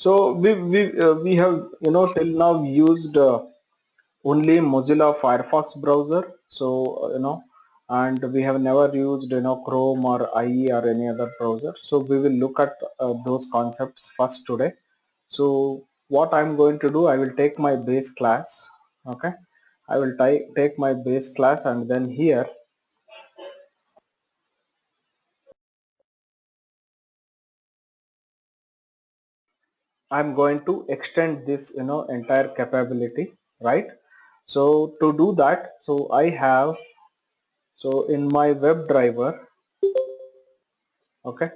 So we have till now used only Mozilla Firefox browser. So and we have never used Chrome or IE or any other browser. So we will look at those concepts first today. So what I'm going to do, I will take my base class. Okay, I will take my base class, and then here I'm going to extend this entire capability, right? So to do that, so I have, so in my WebDriver, okay,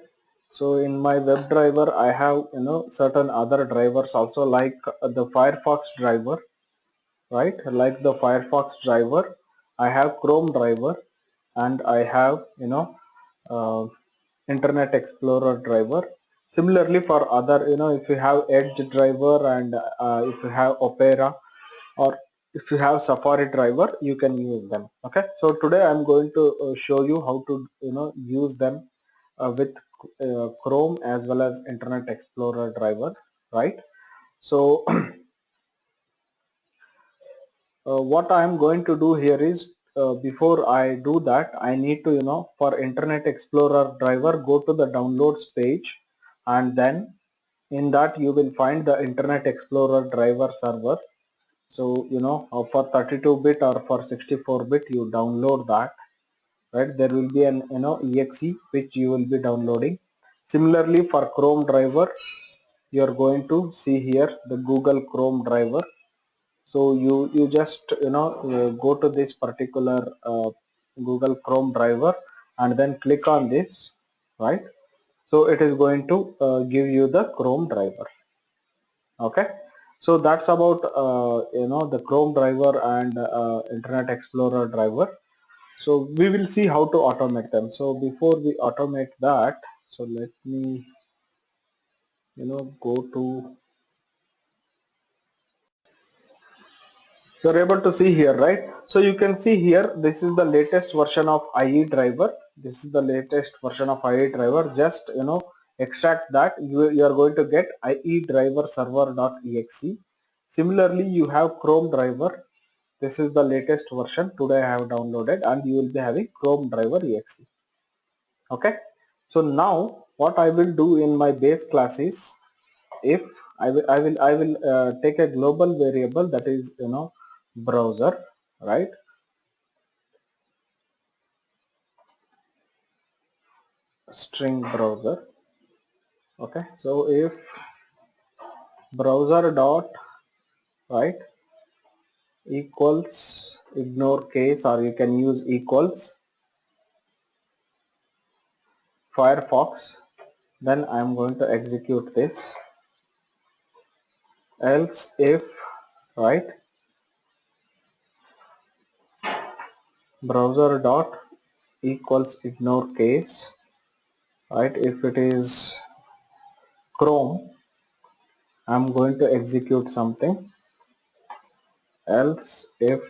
so in my WebDriver I have certain other drivers also, like the Firefox driver, right? Like the Firefox driver, I have Chrome driver, and I have uh, Internet Explorer driver. Similarly for other, if you have Edge driver, and if you have Opera, or if you have Safari driver, you can use them. Okay, so today I'm going to show you how to use them with Chrome as well as Internet Explorer driver, right? So what I am going to do here is, before I do that, I need to for Internet Explorer driver, go to the downloads page, and then in that you will find the Internet Explorer driver server. So for 32-bit or for 64-bit, you download that, right? There will be an exe which you will be downloading. Similarly for Chrome driver, you are going to see here the Google Chrome driver. So you just go to this particular Google Chrome driver, and then click on this, right? So it is going to give you the Chrome driver. Okay, so that's about the Chrome driver and Internet Explorer driver. So we will see how to automate them. So before we automate that, so let me go to, so you're able to see here, right? So you can see here, this is the latest version of IE driver. This is the latest version of IE driver. Just extract that. You are going to get IE driver server.exe. Similarly, you have Chrome driver. This is the latest version. Today I have downloaded, and you will be having Chrome driver exe. Okay. So now what I will do in my base class is, if I will take a global variable, that is browser, right? String browser. Okay, so if browser dot, right, equals, ignore case, or you can use equals Firefox, then I am going to execute this. Else if, right, browser dot equals ignore case, right, if it is Chrome, I'm going to execute something. Else if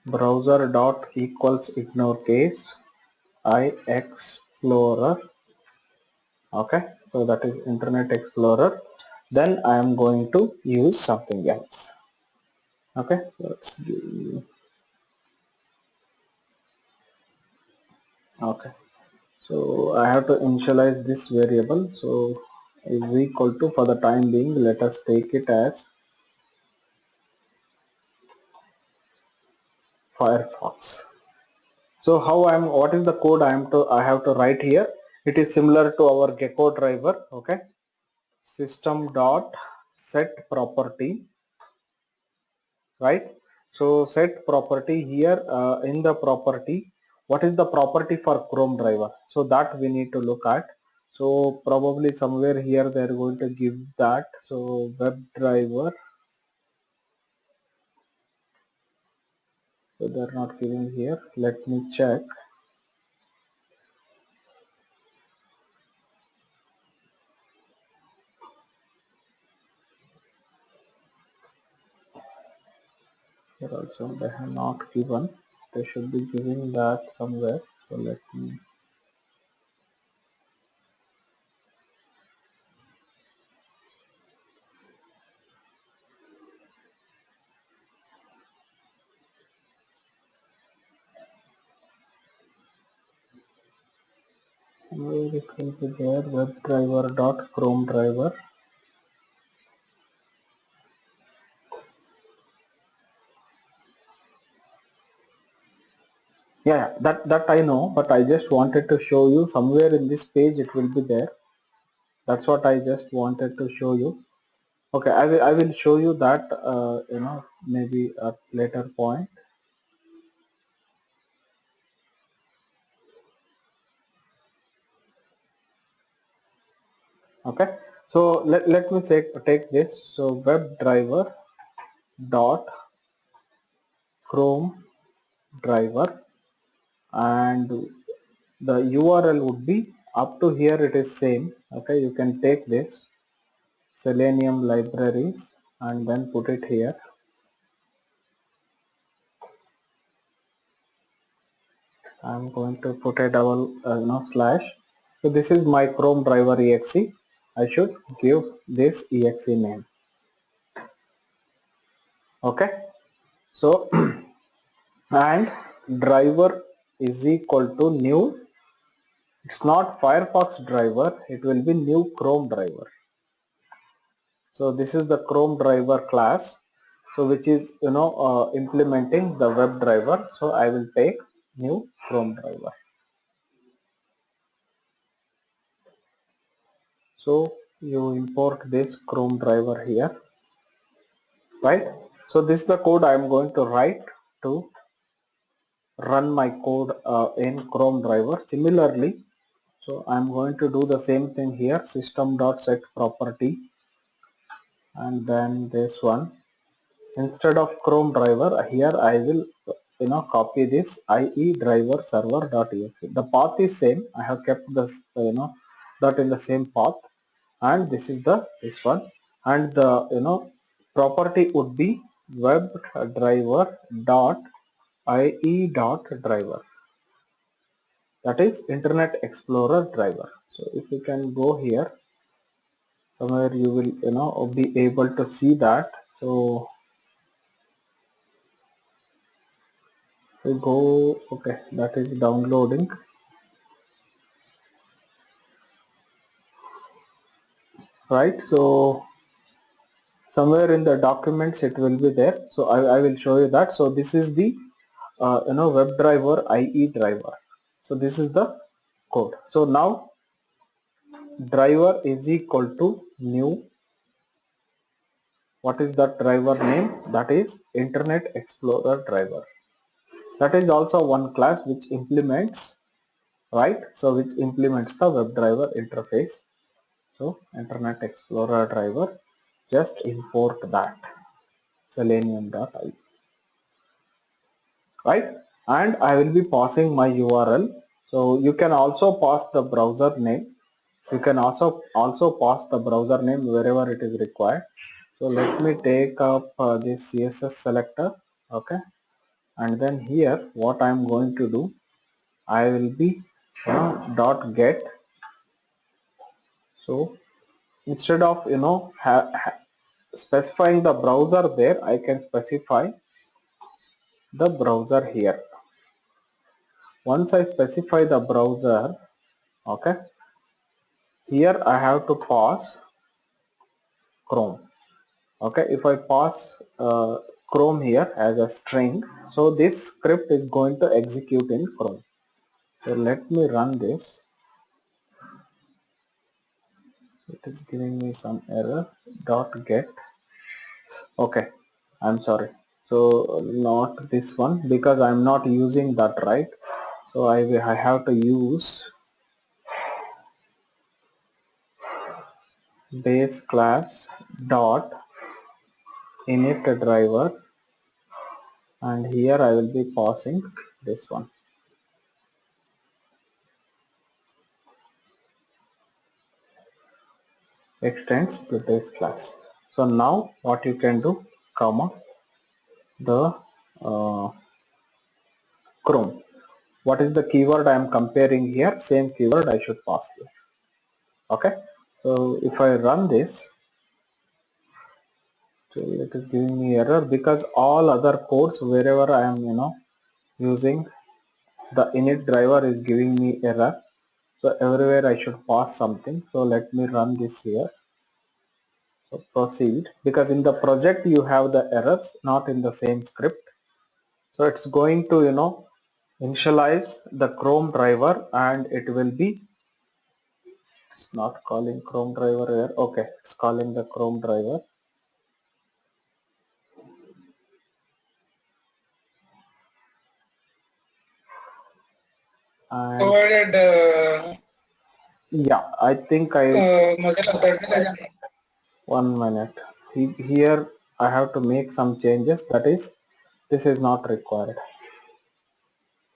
browser dot equals ignore case I explorer, okay, so that is Internet Explorer, then I am going to use something else. Okay, so let's do, okay, so I have to initialize this variable. So is equal to, for the time being, let us take it as Firefox. So how what is the code I have to write here? It is similar to our Gecko driver. Okay, system dot set property, right? So set property here, in the property, what is the property for Chrome driver? So that we need to look at. So probably somewhere here they are going to give that. So web driver, so they are not giving here. Let me check. Here also they have not given. They should be giving that somewhere. So let me, Where it will be there, WebDriver dot Chrome driver. Yeah, that I know, but I just wanted to show you somewhere in this page it will be there. That's what I just wanted to show you. Okay, I will show you that maybe at later point. Okay, so let me take this. So WebDriver dot Chrome driver, and the URL would be up to here, it is same. Okay, you can take this Selenium libraries and then put it here. I'm going to put a double slash. So this is my Chrome driver exe. I should give this exe name. Okay, so and driver is equal to new. It's not Firefox driver, it will be new Chrome driver. So this is the Chrome driver class, so which is implementing the web driver. So I will take new Chrome driver. So you import this Chrome driver here, right? So this is the code I am going to write to run my code in Chrome driver. Similarly, so I am going to do the same thing here, system.set property, and then this one. Instead of Chrome driver, here I will copy this IE driver server.exe. The path is same. I have kept this dot in the same path, and this is this one, and the property would be web driver dot IE dot driver. That is Internet Explorer driver. So if you can go here, somewhere you will be able to see that. So we go, okay, that is downloading, right? So somewhere in the documents it will be there. So I will show you that. So this is the WebDriver IE driver. So this is the code. So now driver is equal to new. What is that driver name? That is Internet Explorer driver. That is also one class which implements, right? So which implements the WebDriver interface. So Internet Explorer driver, just import that selenium.io, right? And I will be passing my URL. So you can also pass the browser name. You can also pass the browser name wherever it is required. So let me take up this CSS selector. Okay, and then here what I am going to do, I will be dot get. So instead of specifying the browser there, I can specify the browser here. Once I specify the browser, okay, here I have to pass Chrome. Okay, if I pass Chrome here as a string, so this script is going to execute in Chrome. So let me run this. It is giving me some error. Dot get. Okay, I'm sorry. So not this one, because I'm not using that, right? So I have to use base class dot init driver, and here I will be passing this one. Extends to base class. So now what you can do, comma, the Chrome. What is the keyword I am comparing here? Same keyword I should pass here. Okay. So if I run this, so it is giving me error because all other codes wherever I am using the init driver is giving me error. So everywhere I should pass something. So let me run this here. So proceed, because in the project you have the errors, not in the same script. So it's going to, initialize the Chrome driver, and it will be, it's not calling Chrome driver here. Okay, it's calling the Chrome driver. And provided yeah, I think Mozilla 13. one minute. Here I have to make some changes. That is, this is not required.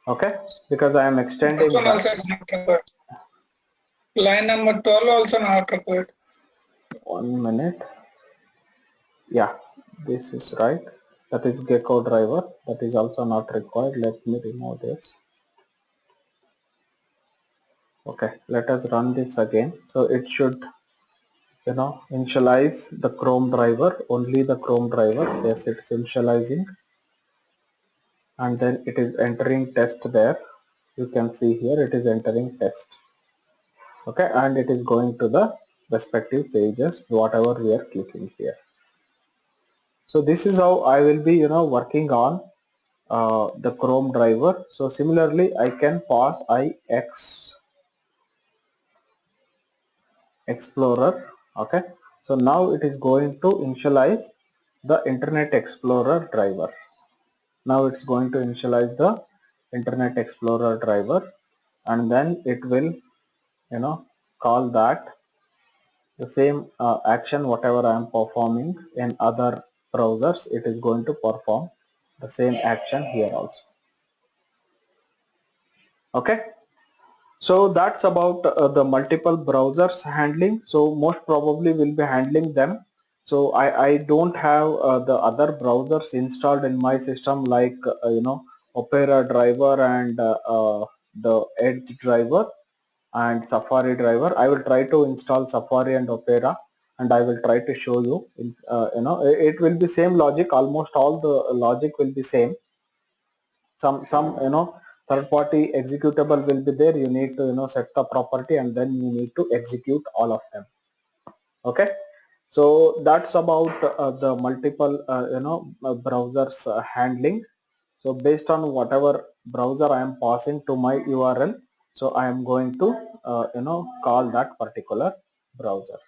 Okay, because I am This extending one that. also is not required. Line number 12 also not required. One minute. Yeah, this is right. That is Gecko driver. That is also not required. Let me remove this. Okay, let us run this again. So it should, initialize the Chrome driver, only the Chrome driver. Yes, it's initializing, and then it is entering test there. You can see here it is entering test. Okay, and it is going to the respective pages, whatever we are clicking here. So this is how I will be, working on the Chrome driver. So similarly, I can pass IX Explorer. Okay, so now it is going to initialize the Internet Explorer driver. Now it's going to initialize the Internet Explorer driver, and then it will, call that the same action whatever I am performing in other browsers, it is going to perform the same action here also. Okay, so that's about the multiple browsers handling. So most probably we'll be handling them. So I don't have the other browsers installed in my system, like Opera driver and the Edge driver and Safari driver. I will try to install Safari and Opera, and I will try to show you. It will be same logic. Almost all the logic will be same. Some third party executable will be there. You need to set the property, and then you need to execute all of them. Okay, so that's about the multiple browsers handling. So based on whatever browser I am passing to my URL, so I am going to call that particular browser.